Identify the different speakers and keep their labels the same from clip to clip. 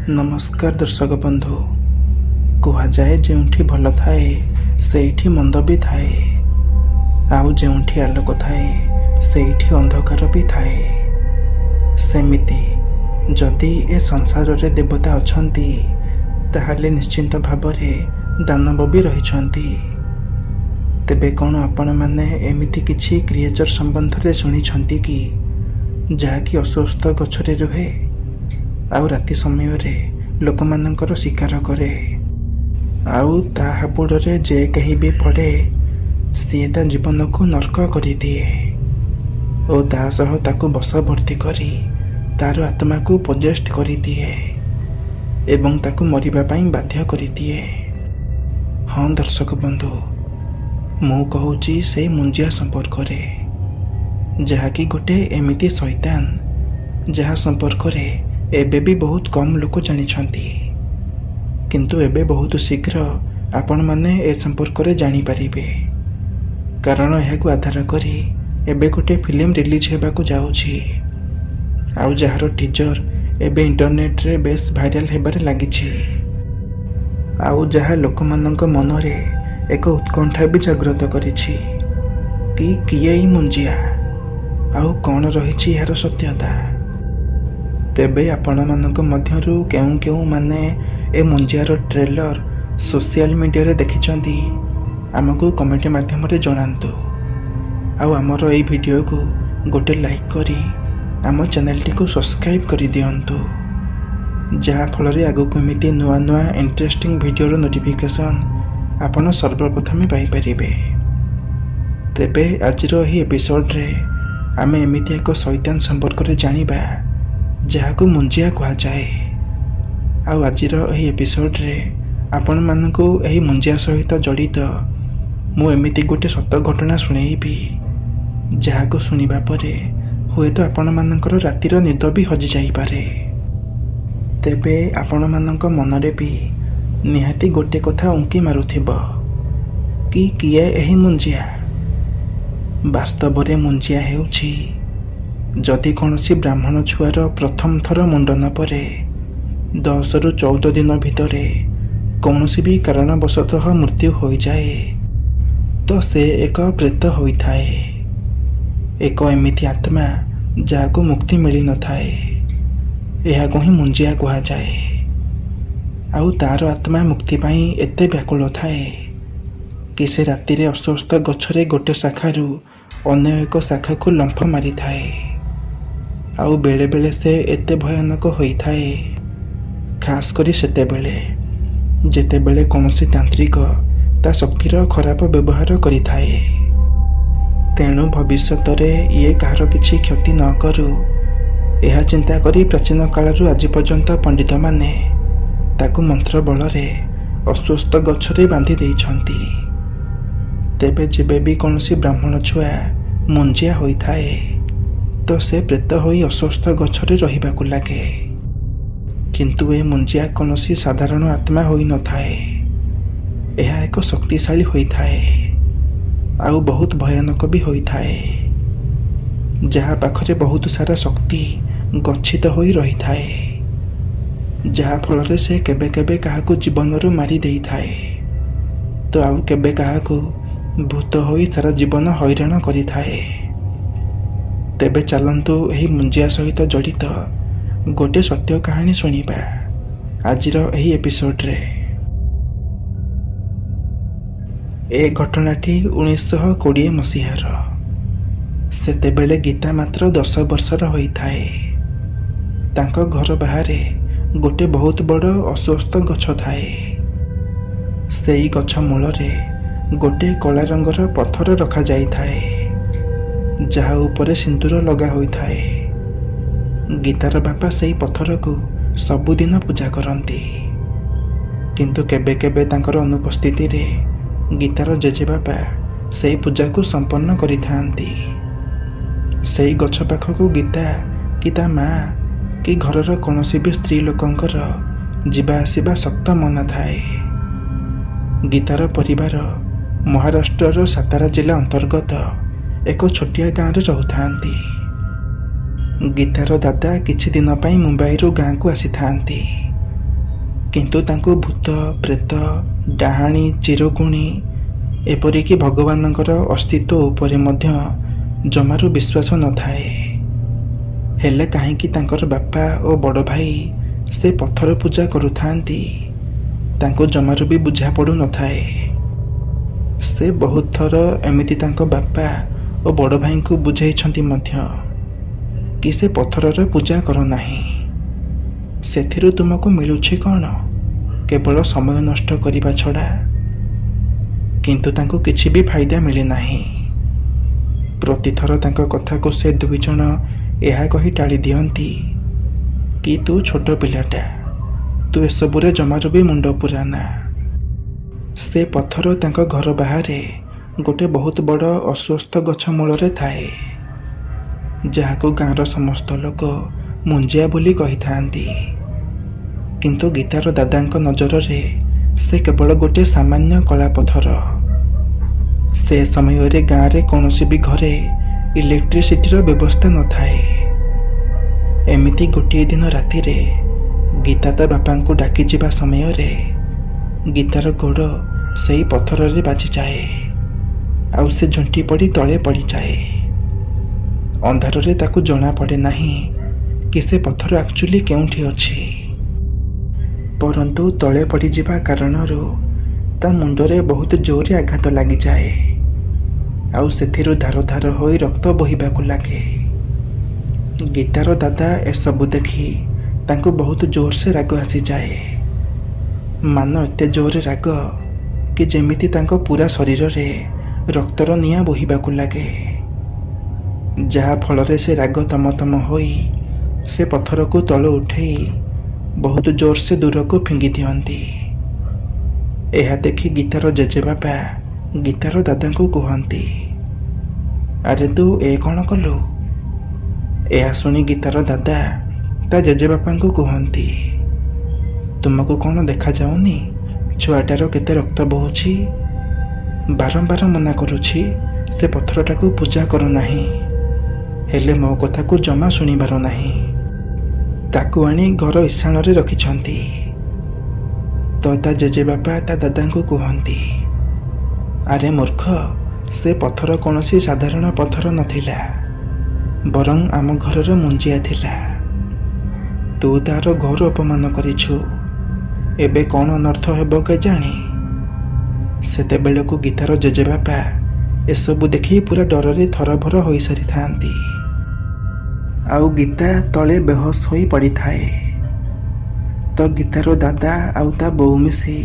Speaker 1: नमस्कार दर्शक बंधु। कुहाଯାଏ ଯେଉଁଠି ଭଲ ଥାଏ ସେଇଠି ମନ୍ଦ ବି ଥାଏ, ଆଉ ଯେଉଁଠି ଆଲୋକ ଥାଏ ସେଇଠି ଅନ୍ଧକାର ବି ଥାଏ। ସେମିତି ଯଦି ଏ ସଂସାରରେ ଦେବତା ଅଛନ୍ତି ତାହେଲେ ନିଶ୍ଚିନ୍ତ ଭାବରେ ଦାନବ ବି ରହିଛନ୍ତି। ତେବେ କ'ଣ ଆପଣମାନେ ଏମିତି କିଛି କ୍ରିଏଚର ସମ୍ବନ୍ଧରେ ଶୁଣିଛନ୍ତି କି ଯାହାକି ଅସୁସ୍ଥ ଗଛରେ ରୁହେ ଆଉ ରାତି ସମୟରେ ଲୋକମାନଙ୍କର ଶିକାର କରେ, ଆଉ ତା ହାବୁଡ଼ରେ ଯେ କେହି ବି ପଡ଼େ ସିଏ ତା ଜୀବନକୁ ନର୍କ କରିଦିଏ ଓ ତା ସହ ତାକୁ ବଶବର୍ତ୍ତୀ କରି ତାର ଆତ୍ମାକୁ ପଜେଷ୍ଟ କରିଦିଏ ଏବଂ ତାକୁ ମରିବା ପାଇଁ ବାଧ୍ୟ କରିଦିଏ। ହଁ ଦର୍ଶକ ବନ୍ଧୁ, ମୁଁ କହୁଛି ସେଇ ମୁଞ୍ଜିଆ ସମ୍ପର୍କରେ, ଯାହାକି ଗୋଟେ ଏମିତି ଶୈତାନ ଯାହା ସମ୍ପର୍କରେ ଏବେ ବି ବହୁତ କମ୍ ଲୋକ ଜାଣିଛନ୍ତି, କିନ୍ତୁ ଏବେ ବହୁତ ଶୀଘ୍ର ଆପଣମାନେ ଏ ସମ୍ପର୍କରେ ଜାଣିପାରିବେ, କାରଣ ଏହାକୁ ଆଧାର କରି ଏବେ ଗୋଟେ ଫିଲ୍ମ ରିଲିଜ୍ ହେବାକୁ ଯାଉଛି ଆଉ ଯାହାର ଟିଜର ଏବେ ଇଣ୍ଟରନେଟରେ ବେଶ ଭାଇରାଲ ହେବାରେ ଲାଗିଛି, ଆଉ ଯାହା ଲୋକମାନଙ୍କ ମନରେ ଏକ ଉତ୍କଣ୍ଠା ବି ଜାଗ୍ରତ କରିଛି କି କିଏ ଏଇ ମୁଞ୍ଜିଆ ଆଉ କ'ଣ ରହିଛି ଏହାର ସତ୍ୟତା। ତେବେ ଆପଣମାନଙ୍କ ମଧ୍ୟରୁ କେଉଁମାନେ ଏ ମୁଞ୍ଜିଆର ଟ୍ରେଲର ସୋସିଆଲ ମିଡ଼ିଆରେ ଦେଖିଛନ୍ତି ଆମକୁ କମେଣ୍ଟ ମାଧ୍ୟମରେ ଜଣାନ୍ତୁ, ଆଉ ଆମର ଏହି ଭିଡ଼ିଓକୁ ଗୋଟେ ଲାଇକ୍ କରି ଆମ ଚ୍ୟାନେଲଟିକୁ ସବସ୍କ୍ରାଇବ୍ କରିଦିଅନ୍ତୁ, ଯାହାଫଳରେ ଆଗକୁ ଏମିତି ନୂଆ ନୂଆ ଇଣ୍ଟରେଷ୍ଟିଂ ଭିଡ଼ିଓର ନୋଟିଫିକେସନ୍ ଆପଣ ସର୍ବପ୍ରଥମେ ପାଇପାରିବେ। ତେବେ ଆଜିର ଏହି ଏପିସୋଡ଼ରେ ଆମେ ଏମିତି ଏକ ଶୈତାନ ସମ୍ପର୍କରେ ଜାଣିବା ଯାହାକୁ ମୁଞ୍ଜିଆ କୁହାଯାଏ, ଆଉ ଆଜିର ଏହି ଏପିସୋଡ଼ରେ ଆପଣମାନଙ୍କୁ ଏହି ମୁଞ୍ଜିଆ ସହିତ ଜଡ଼ିତ ମୁଁ ଏମିତି ଗୋଟେ ସତ ଘଟଣା ଶୁଣେଇବି ଯାହାକୁ ଶୁଣିବା ପରେ ହୁଏତ ଆପଣମାନଙ୍କର ରାତିର ନିଦ ବି ହଜିଯାଇପାରେ। ତେବେ ଆପଣମାନଙ୍କ ମନରେ ବି ନିହାତି ଗୋଟେ କଥା ଉଙ୍କି ମାରୁଥିବ କି କିଏ ଏହି ମୁଞ୍ଜିଆ। ବାସ୍ତବରେ ମୁଞ୍ଜିଆ ହେଉଛି ଯଦି କୌଣସି ବ୍ରାହ୍ମଣ ଛୁଆର ପ୍ରଥମ ଥର ମୁଣ୍ଡନ ପରେ 10ରୁ 14 ଦିନ ଭିତରେ କୌଣସି ବି କାରଣବଶତଃ ମୃତ୍ୟୁ ହୋଇଯାଏ ତ ସେ ଏକ ପ୍ରେତ ହୋଇଥାଏ, ଏକ ଏମିତି ଆତ୍ମା ଯାହାକୁ ମୁକ୍ତି ମିଳିନଥାଏ। ଏହାକୁ ହିଁ ମୁଞ୍ଜିଆ କୁହାଯାଏ, ଆଉ ତାର ଆତ୍ମା ମୁକ୍ତି ପାଇଁ ଏତେ ବ୍ୟାକୁଳ ଥାଏ କି ସେ ରାତିରେ ଅଶ୍ୱସ୍ଥ ଗଛରେ ଗୋଟେ ଶାଖାରୁ ଅନ୍ୟ ଏକ ଶାଖାକୁ ଲମ୍ଫ ମାରିଥାଏ, ଆଉ ବେଳେବେଳେ ସେ ଏତେ ଭୟାନକ ହୋଇଥାଏ, ଖାସ୍ କରି ସେତେବେଳେ ଯେତେବେଳେ କୌଣସି ତାନ୍ତ୍ରିକ ତା ଶକ୍ତିର ଖରାପ ବ୍ୟବହାର କରିଥାଏ। ତେଣୁ ଭବିଷ୍ୟତରେ ଇଏ କାହାର କିଛି କ୍ଷତି ନ କରୁ ଏହା ଚିନ୍ତା କରି ପ୍ରାଚୀନ କାଳରୁ ଆଜି ପର୍ଯ୍ୟନ୍ତ ପଣ୍ଡିତମାନେ ତାକୁ ମନ୍ତ୍ର ବଳରେ ଅଶ୍ୱସ୍ଥ ଗଛରେ ବାନ୍ଧି ଦେଇଛନ୍ତି। ତେବେ ଯେବେ ବି କୌଣସି ବ୍ରାହ୍ମଣ ଛୁଆ ମୁଞ୍ଜିଆ ହୋଇଥାଏ ତ ସେ ପ୍ରେତ ହୋଇ ଅଶ୍ୱସ୍ଥ ଗଛରେ ରହିବାକୁ ଲାଗେ, କିନ୍ତୁ ଏ ମୁଞ୍ଜିଆ କୌଣସି ସାଧାରଣ ଆତ୍ମା ହୋଇନଥାଏ, ଏହା ଏକ ଶକ୍ତିଶାଳୀ ହୋଇଥାଏ ଆଉ ବହୁତ ଭୟାନକ ବି ହୋଇଥାଏ, ଯାହା ପାଖରେ ବହୁତ ସାରା ଶକ୍ତି ଗଚ୍ଛିତ ହୋଇ ରହିଥାଏ, ଯାହାଫଳରେ ସେ କେବେ କେବେ କାହାକୁ ଜୀବନରୁ ମାରି ଦେଇଥାଏ ତ ଆଉ କେବେ କାହାକୁ ଭୂତ ହୋଇ ସାରା ଜୀବନ ହଇରାଣ କରିଥାଏ। ତେବେ ଚାଲନ୍ତୁ ଏହି ମୁଞ୍ଜିଆ ସହିତ ଜଡ଼ିତ ଗୋଟେ ସତ୍ୟ କାହାଣୀ ଶୁଣିବା ଆଜିର ଏହି ଏପିସୋଡ଼ରେ। ଏ ଘଟଣାଟି 1920 ମସିହାର। ସେତେବେଳେ ଗୀତା ମାତ୍ର 10 ବର୍ଷର ହୋଇଥାଏ। ତାଙ୍କ ଘର ବାହାରେ ଗୋଟେ ବହୁତ ବଡ଼ ଅଶ୍ୱସ୍ଥ ଗଛ ଥାଏ। ସେଇ ଗଛ ମୂଳରେ ଗୋଟେ କଳା ରଙ୍ଗର ପଥର ରଖାଯାଇଥାଏ ଯାହା ଉପରେ ସିନ୍ଦୁର ଲଗା ହୋଇଥାଏ। ଗୀତାର ବାପା ସେଇ ପଥରକୁ ସବୁଦିନ ପୂଜା କରନ୍ତି, କିନ୍ତୁ କେବେ କେବେ ତାଙ୍କର ଅନୁପସ୍ଥିତିରେ ଗୀତାର ଜେଜେବାପା ସେଇ ପୂଜାକୁ ସମ୍ପନ୍ନ କରିଥାନ୍ତି। ସେଇ ଗଛ ପାଖକୁ ଗୀତା କି ତା ମା କି ଘରର କୌଣସି ବି ସ୍ତ୍ରୀ ଲୋକଙ୍କର ଯିବା ଆସିବା ଶକ୍ତ ମନା ଥାଏ। ଗୀତାର ପରିବାର ମହାରାଷ୍ଟ୍ରର ସାତାରା ଜିଲ୍ଲା ଅନ୍ତର୍ଗତ ଏକ ଛୋଟିଆ ଗାଁରେ ରହୁଥାନ୍ତି। ଗୀତାର ଦାଦା କିଛି ଦିନ ପାଇଁ ମୁମ୍ବାଇରୁ ଗାଁକୁ ଆସିଥାନ୍ତି। କିନ୍ତୁ ତାଙ୍କୁ ଭୂତ, ପ୍ରେତ, ଡାହାଣୀ, ଚିରଗୁଣୀ ଏପରିକି ଭଗବାନଙ୍କର ଅସ୍ତିତ୍ୱ ଉପରେ ମଧ୍ୟ ଜମାରୁ ବିଶ୍ୱାସ ନଥାଏ। ହେଲେ କାହିଁକି ତାଙ୍କର ବାପା ଓ ବଡ଼ ଭାଇ ସେ ପଥର ପୂଜା କରୁଥାନ୍ତି ତାଙ୍କୁ ଜମାରୁ ବି ବୁଝା ପଡ଼ୁନଥାଏ। ସେ ବହୁତ ଥର ଏମିତି ତାଙ୍କ ବାପା ଓ ବଡ଼ ଭାଇଙ୍କୁ ବୁଝାଇଛନ୍ତି ମଧ୍ୟ କି ସେ ପଥରର ପୂଜା କର ନାହିଁ। ସେଥିରୁ ତୁମକୁ ମିଳୁଛି କ'ଣ? କେବଳ ସମୟ ନଷ୍ଟ କରିବା ଛଡ଼ା। କିନ୍ତୁ ତାଙ୍କୁ କିଛି ବି ଫାଇଦା ମିଳେ ନାହିଁ। ପ୍ରତିଥର ତାଙ୍କ କଥାକୁ ସେ ଦୁଇଜଣ ଏହା କହି ଟାଳି ଦିଅନ୍ତି କି ତୁ ଛୋଟ ପିଲାଟା, ତୁ ଏସବୁରେ ଜମାରୁ ବି ମୁଣ୍ଡ ପୁରାନା। ସେ ପଥର ତାଙ୍କ ଘର ବାହାରେ ଗୋଟେ ବହୁତ ବଡ଼ ଅଶ୍ୱସ୍ଥ ଗଛ ମୂଳରେ ଥାଏ, ଯାହାକୁ ଗାଁର ସମସ୍ତ ଲୋକ ମୁଞ୍ଜିଆ ବୋଲି କହିଥାନ୍ତି। କିନ୍ତୁ ଗୀତାର ଦାଦାଙ୍କ ନଜରରେ ସେ କେବଳ ଗୋଟିଏ ସାମାନ୍ୟ କଳା ପଥର। ସେ ସମୟରେ ଗାଁରେ କୌଣସି ବି ଘରେ ଇଲେକ୍ଟ୍ରିସିଟିର ବ୍ୟବସ୍ଥା ନଥାଏ। ଏମିତି ଗୋଟିଏ ଦିନ ରାତିରେ ଗୀତା ତା ବାପାଙ୍କୁ ଡାକିଯିବା ସମୟରେ ଗୀତାର ଗୋଡ଼ ସେଇ ପଥରରେ ବାଜିଯାଏ ଆଉ ସେ ଝୁଣ୍ଟି ପଡ଼ି ତଳେ ପଡ଼ିଯାଏ। ଅନ୍ଧାରରେ ତାକୁ ଜଣାପଡ଼େ ନାହିଁ କି ସେ ପଥର ଆକ୍ଚୁଆଲି କେଉଁଠି ଅଛି। ପରନ୍ତୁ ତଳେ ପଡ଼ିଯିବା କାରଣରୁ ତା ମୁଣ୍ଡରେ ବହୁତ ଜୋରରେ ଆଘାତ ଲାଗିଯାଏ ଆଉ ସେଥିରୁ ଧାର ଧାର ହୋଇ ରକ୍ତ ବୋହିବାକୁ ଲାଗେ। ଗୀତାର ଦାଦା ଏସବୁ ଦେଖି ତାଙ୍କୁ ବହୁତ ଜୋରସେ ରାଗ ଆସିଯାଏ। ମାନ ଏତେ ଜୋରରେ ରାଗ କି ଯେମିତି ତାଙ୍କ ପୁରା ଶରୀରରେ ରକ୍ତର ନିଆଁ ବୋହିବାକୁ ଲାଗେ, ଯାହା ଫଳରେ ସେ ରାଗ ତମ ହୋଇ ସେ ପଥରକୁ ତଳୁ ଉଠେଇ ବହୁତ ଜୋରସେ ଦୂରକୁ ଫିଙ୍ଗି ଦିଅନ୍ତି। ଏହା ଦେଖି ଗୀତାର ଜେଜେବାପା ଗୀତାର ଦାଦାଙ୍କୁ କୁହନ୍ତି, ଆରେ ତୁ ଏ କ'ଣ କଲୁ? ଏହା ଶୁଣି ଗୀତାର ଦାଦା ତା ଜେଜେବାପାଙ୍କୁ କୁହନ୍ତି, ତୁମକୁ କ'ଣ ଦେଖାଯାଉନି ଛୁଆଟାର କେତେ ରକ୍ତ ବୋହୁଛି? ବାରମ୍ବାର ମନା କରୁଛି ସେ ପଥରଟାକୁ ପୂଜା କରୁନାହିଁ, ହେଲେ ମୋ କଥାକୁ ଜମା ଶୁଣିବାର ନାହିଁ। ତାକୁ ଆଣି ଘର ଇଶାଣରେ ରଖିଛନ୍ତି। ତ ତା ଜେଜେବାପା ତା ଦାଦାଙ୍କୁ କୁହନ୍ତି, ଆରେ ମୂର୍ଖ, ସେ ପଥର କୌଣସି ସାଧାରଣ ପଥର ନଥିଲା, ବରଂ ଆମ ଘରର ମୁଞ୍ଜିଆ ଥିଲା। ତୁ ତାର ଘୋର ଅପମାନ କରିଛୁ। ଏବେ କ'ଣ ଅନର୍ଥ ହେବ କେଜାଣି? ସେତେବେଳକୁ ଗୀତାର ଜେଜେବାପା ଏସବୁ ଦେଖି ପୁରା ଡରରେ ଥରଭର ହୋଇସାରିଥାନ୍ତି ଆଉ ଗୀତା ତଳେ ବେହୋସ ହୋଇ ପଡ଼ିଥାଏ। ତ ଗୀତାର ଦାଦା ଆଉ ତା ବୋଉ ମିଶି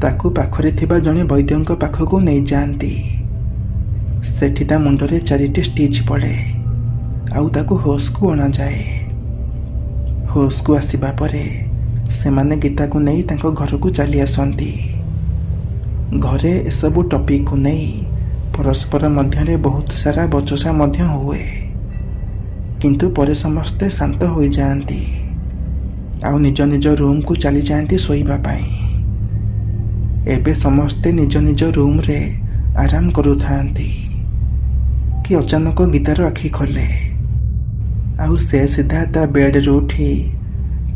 Speaker 1: ତାକୁ ପାଖରେ ଥିବା ଜଣେ ବୈଦ୍ୟଙ୍କ ପାଖକୁ ନେଇଯାଆନ୍ତି। ସେଠି ତା ମୁଣ୍ଡରେ 4ଟି ଷ୍ଟିଚ୍ ପଡ଼େ ଆଉ ତାକୁ ହୋସ୍କୁ ଅଣାଯାଏ। ହୋସ୍କୁ ଆସିବା ପରେ ସେମାନେ ଗୀତାକୁ ନେଇ ତାଙ୍କ ଘରକୁ ଚାଲି ଆସନ୍ତି। ଘରେ ଏସବୁ ଟପିକକୁ ନେଇ ପରସ୍ପର ମଧ୍ୟରେ ବହୁତ ସାରା ବଚସା ମଧ୍ୟ ହୁଏ, କିନ୍ତୁ ପରେ ସମସ୍ତେ ଶାନ୍ତ ହୋଇଯାଆନ୍ତି ଆଉ ନିଜ ନିଜ ରୁମ୍କୁ ଚାଲିଯାଆନ୍ତି ଶୋଇବା ପାଇଁ। ଏବେ ସମସ୍ତେ ନିଜ ନିଜ ରୁମ୍ରେ ଆରାମ କରୁଥାନ୍ତି କି ଅଚାନକ ଗୀତାର ଆଖି ଖୋଲେ ଆଉ ସେ ସିଧା ତା ବେଡ୍ରୁ ଉଠି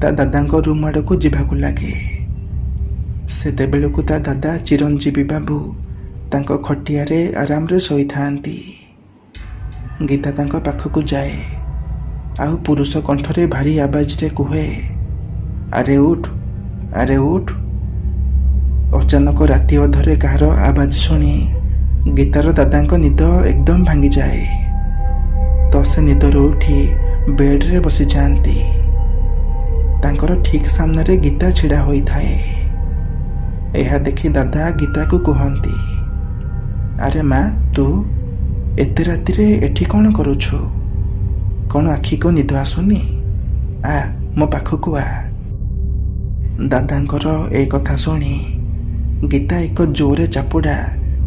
Speaker 1: ତା ଦାଦାଙ୍କ ରୁମ୍ ଆଡ଼କୁ ଯିବାକୁ ଲାଗେ। ସେତେବେଳକୁ ତା ଦାଦା ଚିରଞ୍ଜୀବୀ ବାବୁ ତାଙ୍କ ଖଟିଆରେ ଆରାମରେ ଶୋଇଥାନ୍ତି। ଗୀତା ତାଙ୍କ ପାଖକୁ ଯାଏ ଆଉ ପୁରୁଷ କଣ୍ଠରେ ଭାରି ଆବାଜରେ କୁହେ, ଆରେ ଉଠ, ଆରେ ଉଠ। ଅଚାନକ ରାତି ଅଧରେ କାହାର ଆବାଜ ଶୁଣି ଗୀତାର ଦାଦାଙ୍କ ନିଦ ଏକଦମ ଭାଙ୍ଗିଯାଏ। ତ ସେ ନିଦରୁ ଉଠି ବେଡ୍ରେ ବସିଯାଆନ୍ତି। ତାଙ୍କର ଠିକ୍ ସାମ୍ନାରେ ଗୀତା ଛିଡ଼ା ହୋଇଥାଏ। ଏହା ଦେଖି ଦାଦା ଗୀତାକୁ କୁହନ୍ତି, ଆରେ ମା, ତୁ ଏତେ ରାତିରେ ଏଠି କ'ଣ କରୁଛୁ? କ'ଣ ଆଖିକୁ ନିଦ ଆସୁନି? ଆ ମୋ ପାଖକୁ ଆ। ଦାଦାଙ୍କର ଏ କଥା ଶୁଣି ଗୀତା ଏକ ଜୋରେ ଚାପୁଡ଼ା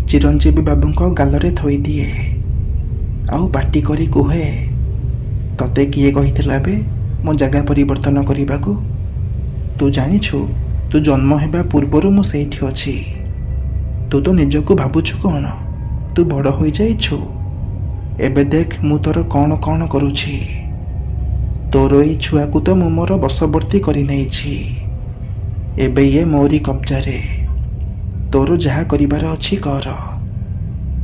Speaker 1: ଚିରଞ୍ଜୀବୀ ବାବୁଙ୍କ ଗାଲରେ ଥୋଇଦିଏ ଆଉ ପାଟି କରି କୁହେ, ତତେ କିଏ କହିଥିଲା ବେ ମୋ ଜାଗା ପରିବର୍ତ୍ତନ କରିବାକୁ? ତୁ ଜାଣିଛୁ, ତୁ ଜନ୍ମ ହେବା ପୂର୍ବରୁ ମୁଁ ସେଇଠି ଅଛି। ତୁ ତ ନିଜକୁ ଭାବୁଛୁ କ'ଣ? ତୁ ବଡ଼ ହୋଇଯାଇଛୁ। ଏବେ ଦେଖ ମୁଁ ତୋର କ'ଣ କ'ଣ କରୁଛି। ତୋର ଏଇ ଛୁଆକୁ ତ ମୁଁ ମୋର ବଶବର୍ତ୍ତୀ କରିନେଇଛି। ଏବେ ଇଏ ମୋରି କବ୍ଜାରେ। ତୋର ଯାହା କରିବାର ଅଛି କର,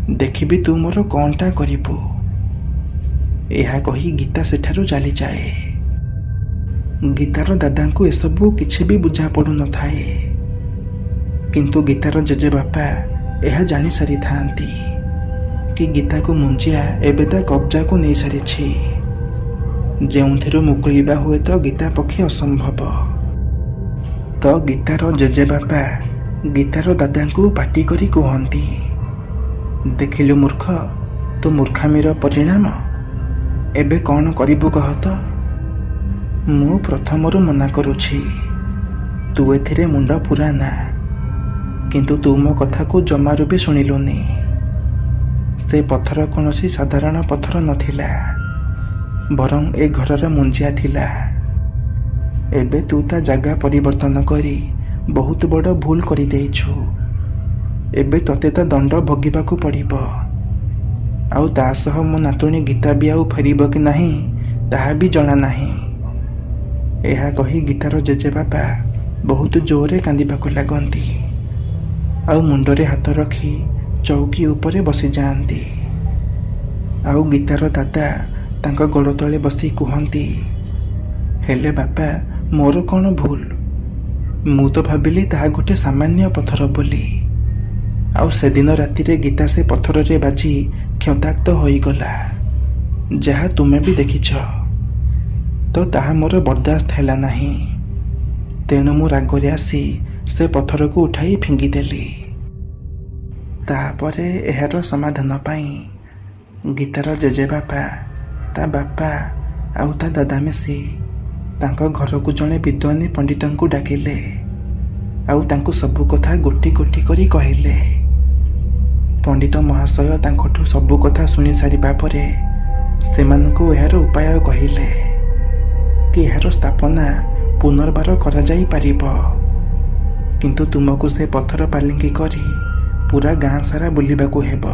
Speaker 1: ଦେଖିବି ତୁ ମୋର କ'ଣଟା କରିବୁ। ଏହା କହି ଗୀତା ସେଠାରୁ ଚାଲିଯାଏ। ଗୀତାର ଦାଦାଙ୍କୁ ଏସବୁ କିଛି ବି ବୁଝା ପଡ଼ୁନଥାଏ, କିନ୍ତୁ ଗୀତାର ଜେଜେବାପା ଏହା ଜାଣିସାରିଥାନ୍ତି କି ଗୀତାକୁ ମୁଞ୍ଜିଆ ଏବେ ତା କବ୍ଜାକୁ ନେଇସାରିଛି, ଯେଉଁଥିରୁ ମୁକୁଳିବା ହୁଏତ ଗୀତା ପକ୍ଷେ ଅସମ୍ଭବ। ତ ଗୀତାର ଜେଜେବାପା ଗୀତାର ଦାଦାଙ୍କୁ ପାଟି କରି କୁହନ୍ତି, ଦେଖିଲୁ ମୂର୍ଖ, ତୋ ମୂର୍ଖାମିର ପରିଣାମ। ଏବେ କ'ଣ କରିବୁ କହ ତ? ମୁଁ ପ୍ରଥମରୁ ମନା କରୁଛି, ତୁ ଏଥିରେ ମୁଣ୍ଡ ପୁରାନା, କିନ୍ତୁ ତୁ ମୋ କଥାକୁ ଜମାରୁ ବି ଶୁଣିଲୁନି। ସେ ପଥର କୌଣସି ସାଧାରଣ ପଥର ନଥିଲା, ବରଂ ଏ ଘରର ମୁଞ୍ଜିଆ ଥିଲା। ଏବେ ତୁ ତା ଜାଗା ପରିବର୍ତ୍ତନ କରି ବହୁତ ବଡ଼ ଭୁଲ କରିଦେଇଛୁ। ଏବେ ତତେ ତା ଦଣ୍ଡ ଭୋଗିବାକୁ ପଡ଼ିବ। ଆଉ ତା ସହ ମୋ ନାତୁଣୀ ଗୀତା ବି ଆଉ ଫେରିବ କି ନାହିଁ ତାହା ବି ଜଣା ନାହିଁ। ଏହା କହି ଗୀତାର ଜେଜେବାପା ବହୁତ ଜୋରରେ କାନ୍ଦିବାକୁ ଲାଗନ୍ତି, ଆଉ ମୁଣ୍ଡରେ ହାତ ରଖି ଚୌକି ଉପରେ ବସିଯାଆନ୍ତି। ଆଉ ଗୀତାର ଦାଦା ତାଙ୍କ ଗୋଡ଼ ତଳେ ବସି କୁହନ୍ତି, ହେଲେ ବାପା, ମୋର କ'ଣ ଭୁଲ? ମୁଁ ତ ଭାବିଲି ତାହା ଗୋଟେ ସାମାନ୍ୟ ପଥର ବୋଲି। ଆଉ ସେଦିନ ରାତିରେ ଗୀତା ସେ ପଥରରେ ବାଜି କ୍ଷତାକ୍ତ ହୋଇଗଲା, ଯାହା ତୁମେ ବି ଦେଖିଛ। ତ ତାହା ମୋର ବରଦାସ୍ତ ହେଲା ନାହିଁ, ତେଣୁ ମୁଁ ରାଗରେ ଆସି ସେ ପଥରକୁ ଉଠାଇ ଫିଙ୍ଗିଦେଲି। ତାପରେ ଏହାର ସମାଧାନ ପାଇଁ ଗୀତାର ଜେଜେବାପା, ତା ବାପା ଆଉ ତା ଦାଦା ମିଶି ତାଙ୍କ ଘରକୁ ଜଣେ ବିଦ୍ୱାନୀ ପଣ୍ଡିତଙ୍କୁ ଡାକିଲେ, ଆଉ ତାଙ୍କୁ ସବୁ କଥା ଗୋଟି ଗୋଟି କରି କହିଲେ। ପଣ୍ଡିତ ମହାଶୟ ତାଙ୍କଠୁ ସବୁ କଥା ଶୁଣି ସାରିବା ପରେ ସେମାନଙ୍କୁ ଏହାର ଉପାୟ କହିଲେ କି ଏହାର ସ୍ଥାପନା ପୁନର୍ବାର କରାଯାଇପାରିବ, କିନ୍ତୁ ତୁମକୁ ସେ ପଥର ପାଲିଙ୍କି କରି ପୁରା ଗାଁ ସାରା ବୁଲିବାକୁ ହେବ,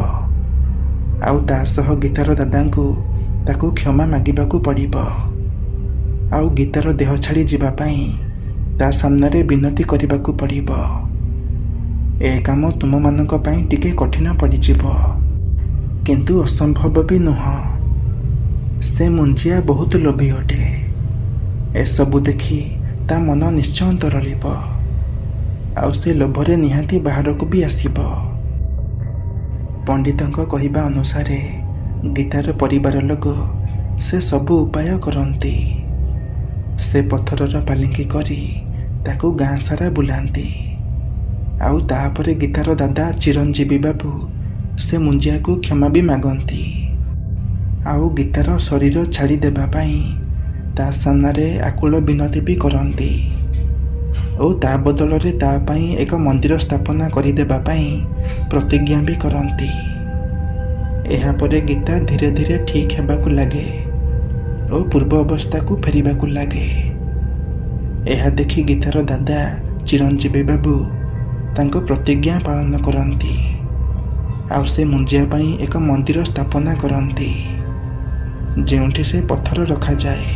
Speaker 1: ଆଉ ତା ସହ ଗୀତାର ଦାଦାଙ୍କୁ ତାକୁ କ୍ଷମା ମାଗିବାକୁ ପଡ଼ିବ, ଆଉ ଗୀତାର ଦେହ ଛାଡ଼ି ଯିବା ପାଇଁ ତା ସାମ୍ନାରେ ବିନତି କରିବାକୁ ପଡ଼ିବ। ଏ କାମ ତୁମମାନଙ୍କ ପାଇଁ ଟିକେ କଠିନ ପଡ଼ିଯିବ, କିନ୍ତୁ ଅସମ୍ଭବ ବି ନୁହଁ। ସେ ମୁଞ୍ଜିଆ ବହୁତ ଲୋଭୀ ଅଟେ। ଏସବୁ ଦେଖି ତା ମନ ନିଶ୍ଚୟ ତରଳିବ, ଆଉ ସେ ଲୋଭରେ ନିହାତି ବାହାରକୁ ବି ଆସିବ। ପଣ୍ଡିତଙ୍କ କହିବା ଅନୁସାରେ ଗୀତାର ପରିବାର ଲୋକ ସେ ସବୁ ଉପାୟ କରନ୍ତି। ସେ ପଥରର ପାଲିଙ୍କି କରି ତାକୁ ଗାଁ ସାରା ବୁଲାନ୍ତି, ଆଉ ତାପରେ ଗୀତାର ଦାଦା ଚିରଞ୍ଜୀବୀ ବାବୁ ସେ ମୁଞ୍ଜିଆକୁ କ୍ଷମା ବି ମାଗନ୍ତି, ଆଉ ଗୀତାର ଶରୀର ଛାଡ଼ି ଦେବା ପାଇଁ ତା ସାମ୍ନାରେ ଆକୁଳ ବିନତି ବି କରନ୍ତି, ଓ ତା ବଦଳରେ ତା ପାଇଁ ଏକ ମନ୍ଦିର ସ୍ଥାପନା କରିଦେବା ପାଇଁ ପ୍ରତିଜ୍ଞା ବି କରନ୍ତି। ଏହାପରେ ଗୀତା ଧୀରେ ଧୀରେ ଠିକ୍ ହେବାକୁ ଲାଗେ ଓ ପୂର୍ବ ଅବସ୍ଥାକୁ ଫେରିବାକୁ ଲାଗେ। ଏହା ଦେଖି ଗୀତାର ଦାଦା ଚିରଞ୍ଜୀବୀ ବାବୁ ତାଙ୍କ ପ୍ରତିଜ୍ଞା ପାଳନ କରନ୍ତି, ଆଉ ସେ ମୁଞ୍ଜିଆ ପାଇଁ ଏକ ମନ୍ଦିର ସ୍ଥାପନା କରନ୍ତି, ଯେଉଁଠି ସେ ପଥର ରଖାଯାଏ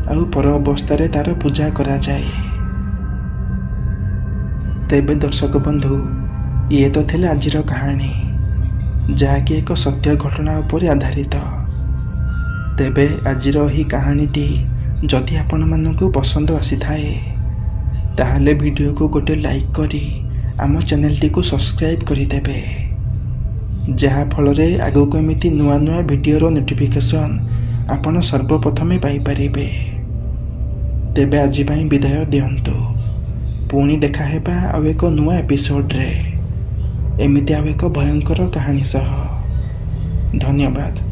Speaker 1: ଆଉ ପର ଅବସ୍ଥାରେ ତାର ପୂଜା କରାଯାଏ। ତେବେ ଦର୍ଶକ ବନ୍ଧୁ, ଇଏ ତ ଥିଲା ଆଜିର କାହାଣୀ, ଯାହାକି ଏକ ସତ୍ୟ ଘଟଣା ଉପରେ ଆଧାରିତ। ତେବେ ଆଜିର ଏହି କାହାଣୀଟି ଯଦି ଆପଣମାନଙ୍କୁ ପସନ୍ଦ ଆସିଥାଏ, ତାହେଲେ ଭିଡ଼ିଓକୁ ଗୋଟେ ଲାଇକ୍ କରି ଆମ ଚ୍ୟାନେଲଟିକୁ ସବସ୍କ୍ରାଇବ୍ କରିଦେବେ, ଯାହାଫଳରେ ଆଗକୁ ଏମିତି ନୂଆ ନୂଆ ଭିଡ଼ିଓର ନୋଟିଫିକେସନ୍ ଆପଣ ସର୍ବପ୍ରଥମେ ପାଇପାରିବେ। ତେବେ ଆଜି ପାଇଁ ବିଦାୟ ଦିଅନ୍ତୁ। ପୁଣି ଦେଖା ହେବା ଆଉ ଏକ ନୂଆ ଏପିସୋଡ଼ରେ, ଏମିତି ଆଉ ଏକ ଭୟଙ୍କର କାହାଣୀ ସହ। ଧନ୍ୟବାଦ।